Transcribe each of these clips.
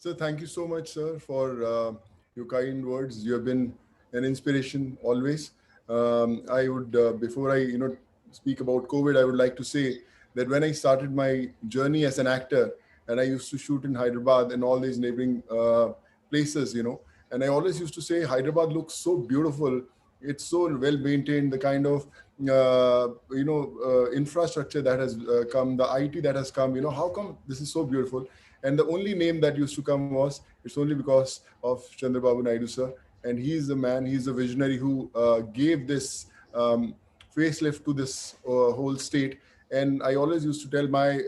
So thank you so much, sir, for your kind words. You have been an inspiration always. I would, before I, speak about COVID, I would like to say that when I started my journey as an actor, and I used to shoot in Hyderabad and all these neighboring places, and I always used to say Hyderabad looks so beautiful. It's so well maintained. The kind of infrastructure that has come, the IT that has come. How come this is so beautiful? And the only name that used to come was, it's only because of Chandrababu Naidu, sir. And he's the man, he's the visionary who gave this facelift to this whole state. And I always used to tell my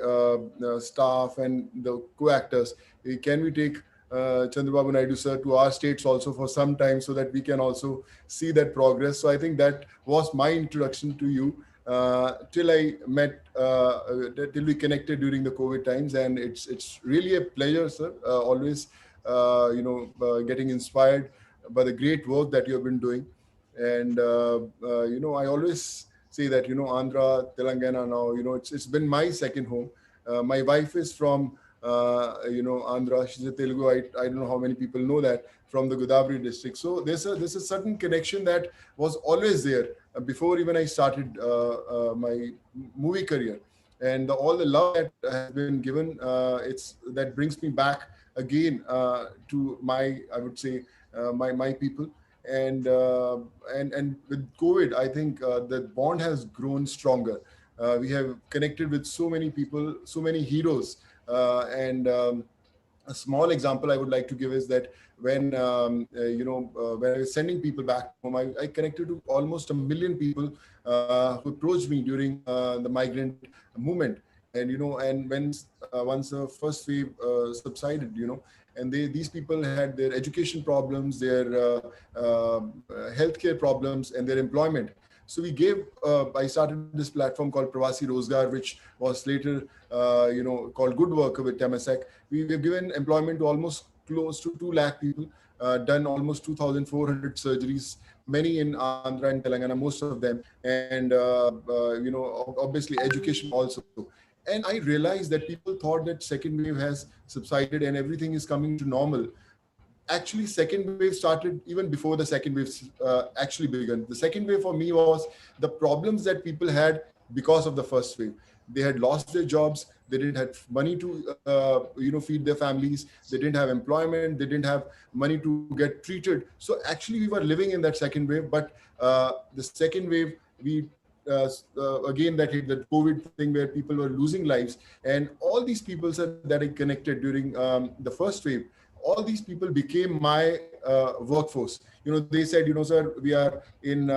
staff and the co-actors, "Hey, can we take Chandrababu Naidu, sir, to our states also for some time so that we can also see that progress." So I think that was my introduction to you till I met, till we connected during the COVID times, and it's really a pleasure, sir. Always, getting inspired by the great work that you have been doing, and I always say that Andhra, Telangana now, it's been my second home. My wife is from Andhra. She's a Telugu. I don't know how many people know that, from the Godavari district. So there's a certain connection that was always there before even I started my movie career, and all the love that has been given, it's that brings me back again to my, I would say, my people. And with COVID, I think the bond has grown stronger. We have connected with so many people, so many heroes, and a small example I would like to give is that when I was sending people back home, I connected to almost 1 million people who approached me during the migrant movement. And and when once the first wave subsided, and these people had their education problems, their healthcare problems, and their employment. So I started this platform called Pravasi Rozgar, which was later, called Good Worker with Temasek. We've given employment to almost close to 2 lakh people, done almost 2,400 surgeries, many in Andhra and Telangana, most of them. And, obviously education also. And I realized that people thought that second wave has subsided and everything is coming to normal. Actually, second wave started even before the second wave actually began. The second wave for me was the problems that people had because of the first wave. They had lost their jobs. They didn't have money to feed their families. They didn't have employment. They didn't have money to get treated. So actually we were living in that second wave. But the second wave, we again, that hit the COVID thing where people were losing lives. And all these people said that I connected during the first wave, all these people became my workforce. They said, sir, we are in,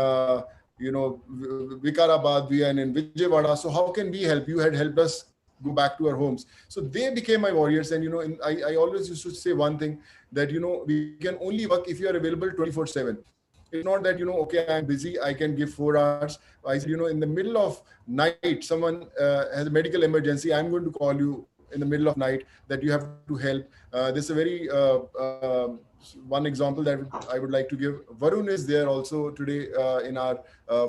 Vikarabad, we are in Vijayawada. So how can we help? You had helped us go back to our homes. So they became my warriors. And, I always used to say one thing, that, we can only work if you are available 24/7. It's not that, okay, I'm busy, I can give 4 hours. I said, in the middle of night, someone has a medical emergency, I'm going to call you in the middle of night, that you have to help. There's a very one example that I would like to give. Varun is there also today in our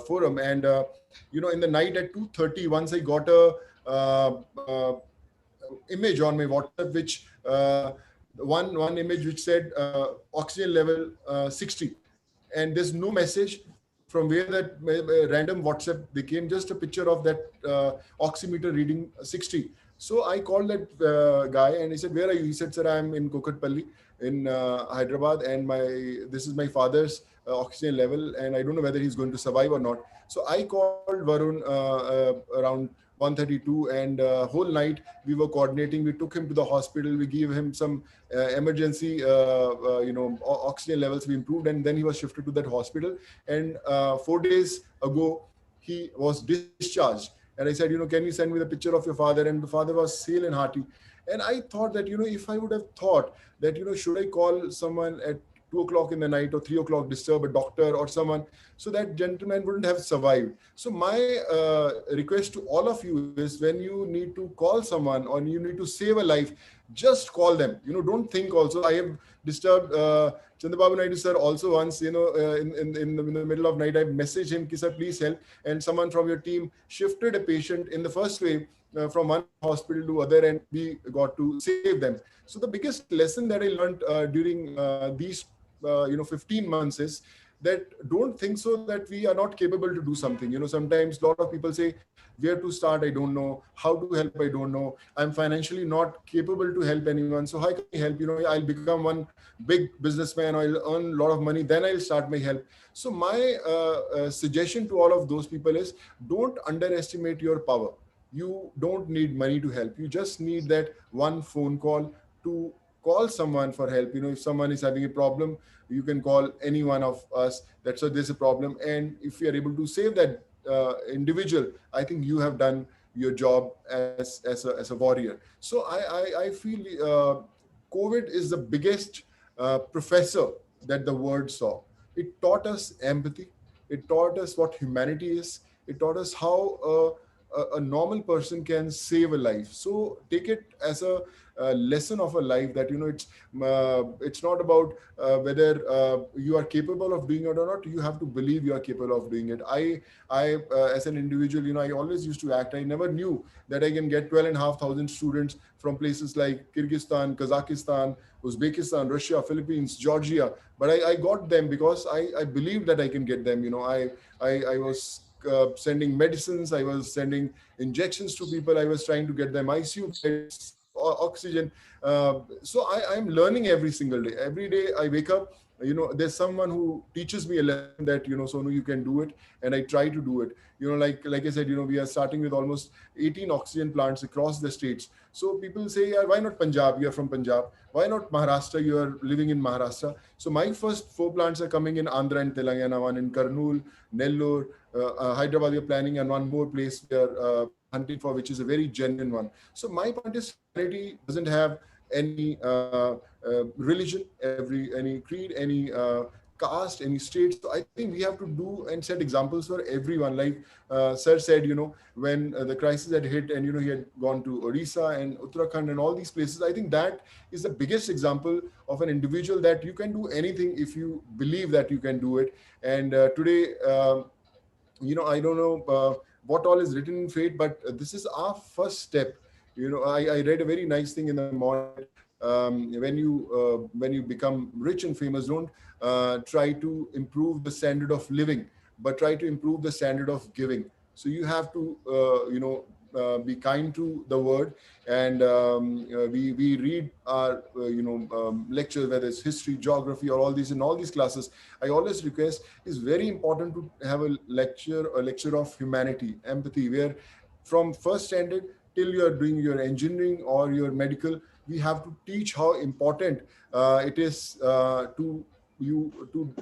forum. And, in the night at 2:30, once I got a image on my WhatsApp, which one image which said oxygen level 60. And there's no message from where that random WhatsApp became, just a picture of that oximeter reading 60. So I called that guy and he said, "Where are you?" He said, "Sir, I'm in Kokatpalli in Hyderabad, and this is my father's oxygen level, and I don't know whether he's going to survive or not." So I called Varun around 1:32, and whole night we were coordinating. We took him to the hospital. We gave him some emergency, oxygen levels. We improved, and then he was shifted to that hospital. And 4 days ago, he was discharged. And I said, can you send me the picture of your father? And the father was hale and hearty. And I thought that, if I would have thought that, should I call someone at 2 o'clock in the night or 3 o'clock, disturb a doctor or someone, so that gentleman wouldn't have survived. So my request to all of you is, when you need to call someone or you need to save a life, just call them. Don't think also. I have disturbed Chandrababu Naidu sir also once, in the middle of night. I messaged him, "Sir, please help." And someone from your team shifted a patient in the first wave from one hospital to other, and we got to save them. So the biggest lesson that I learned during these 15 months is that don't think so that we are not capable to do something. Sometimes a lot of people say, where to start, I don't know. How to help, I don't know. I'm financially not capable to help anyone. So how can I help? I'll become one big businessman, I'll earn a lot of money, then I'll start my help. So my suggestion to all of those people is, don't underestimate your power. You don't need money to help. You just need that one phone call to call someone for help. If someone is having a problem, you can call any one of us. That's why there's a problem. And if we are able to save that individual, I think you have done your job as a warrior. So I feel COVID is the biggest professor that the world saw. It taught us empathy. It taught us what humanity is. It taught us how a normal person can save a life. So take it as a lesson of a life, that it's not about whether you are capable of doing it or not. You have to believe you are capable of doing it. I as an individual, I always used to act. I never knew that I can get 12,500 students from places like Kyrgyzstan, Kazakhstan, Uzbekistan, Russia, Philippines, Georgia. But I got them because I believed that I can get them. I was sending medicines, I was sending injections to people, I was trying to get them ICU beds, oxygen. So I'm learning every single day. Every day I wake up, there's someone who teaches me a lesson that, Sonu, you can do it. And I try to do it. Like I said, we are starting with almost 18 oxygen plants across the states. So people say, yeah, why not Punjab? You're from Punjab. Why not Maharashtra? You're living in Maharashtra. So my first 4 plants are coming in Andhra and Telangana, one in Kurnool, Nellore, Hyderabad. We're planning, and one more place we are hunting for, which is a very genuine one. So my point is, humanity doesn't have any religion, any creed, any caste, any state. So I think we have to do and set examples for everyone. Like Sir said, when the crisis had hit, and he had gone to Orissa and Uttarakhand and all these places. I think that is the biggest example of an individual, that you can do anything if you believe that you can do it. And today, I don't know what all is written in fate, but this is our first step. I read a very nice thing in the morning that when you become rich and famous, don't try to improve the standard of living, but try to improve the standard of giving. So you have to, be kind to the word. And we read our lectures, whether it's history, geography, or all these, in all these classes. I always request, it's very important to have a lecture of humanity, empathy, where from first standard till you are doing your engineering or your medical, we have to teach how important it is to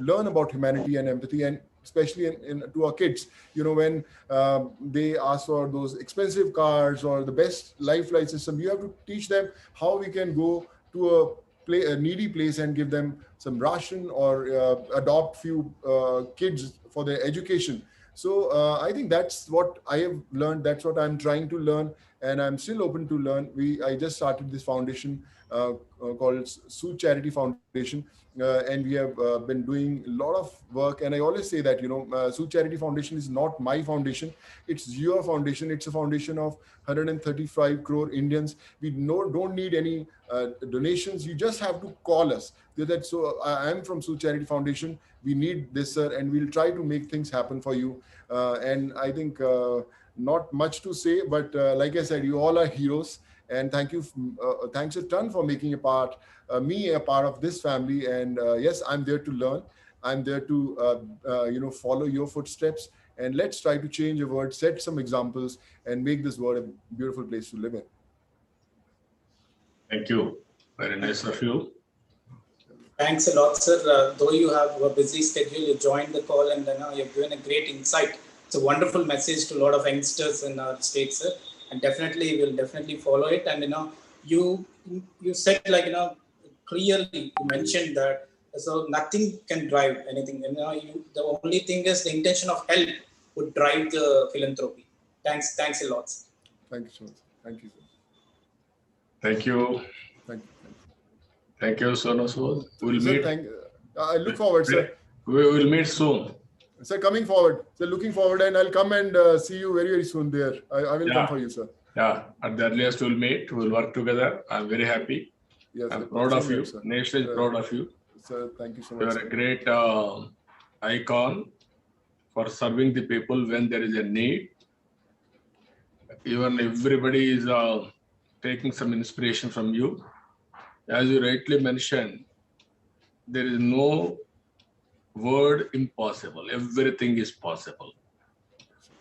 learn about humanity and empathy. And especially to our kids, when they ask for those expensive cars or the best life flight system, you have to teach them how we can go to a needy place and give them some ration, or adopt few kids for their education. So I think that's what I have learned. That's what I'm trying to learn, and I'm still open to learn. I just started this foundation called Sood Charity Foundation, and we have been doing a lot of work. And I always say that Sood Charity Foundation is not my foundation; it's your foundation. It's a foundation of 135 crore Indians. We don't need any donations. You just have to call us. So I'm from Sood Charity Foundation. We need this, sir, and we'll try to make things happen for you. And I think not much to say, but like I said, you all are heroes. And thank you, thanks a ton for making me a part of this family. And yes, I'm there to learn. I'm there to follow your footsteps. And let's try to change the world, set some examples, and make this world a beautiful place to live in. Thank you. Very nice of you. Thanks a lot, sir. Though you have a busy schedule, you joined the call, and you've given a great insight. It's a wonderful message to a lot of youngsters in our state, sir. And definitely, we'll definitely follow it. And you said, clearly, you mentioned that so nothing can drive anything. The only thing is the intention of help would drive the philanthropy. Thanks a lot, sir. Thank you so much. Thank you, sir. Thank you. Thank you. Thank you, Sonu Sood. We'll Sir, meet. I look forward, sir. We will meet soon. Sir, coming forward. Sir, looking forward, and I'll come and see you very, very soon there. I will come for you, sir. Yeah, at the earliest we'll meet, we'll work together. I'm very happy. Yes, I'm proud same of here, you. sir. Nation is proud of you. Sir, thank you so You much, are sir. a great icon for serving the people when there is a need. Even everybody is taking some inspiration from you. As you rightly mentioned, there is no word impossible. Everything is possible.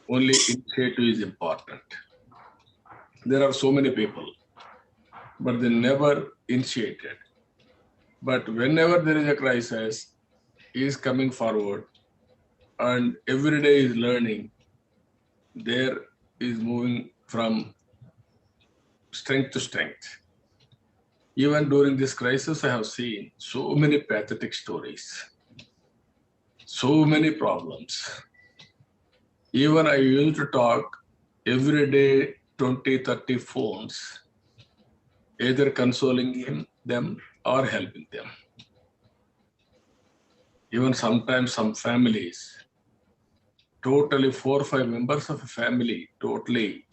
Only initiative is important. There are so many people, but they never initiated. But whenever there is a crisis, he is coming forward and every day is learning. There is moving from strength to strength. Even during this crisis, I have seen so many pathetic stories, so many problems. Even I used to talk every day 20, 30 phones, either consoling them or helping them. Even sometimes some families, totally 4 or 5 members of a family, totally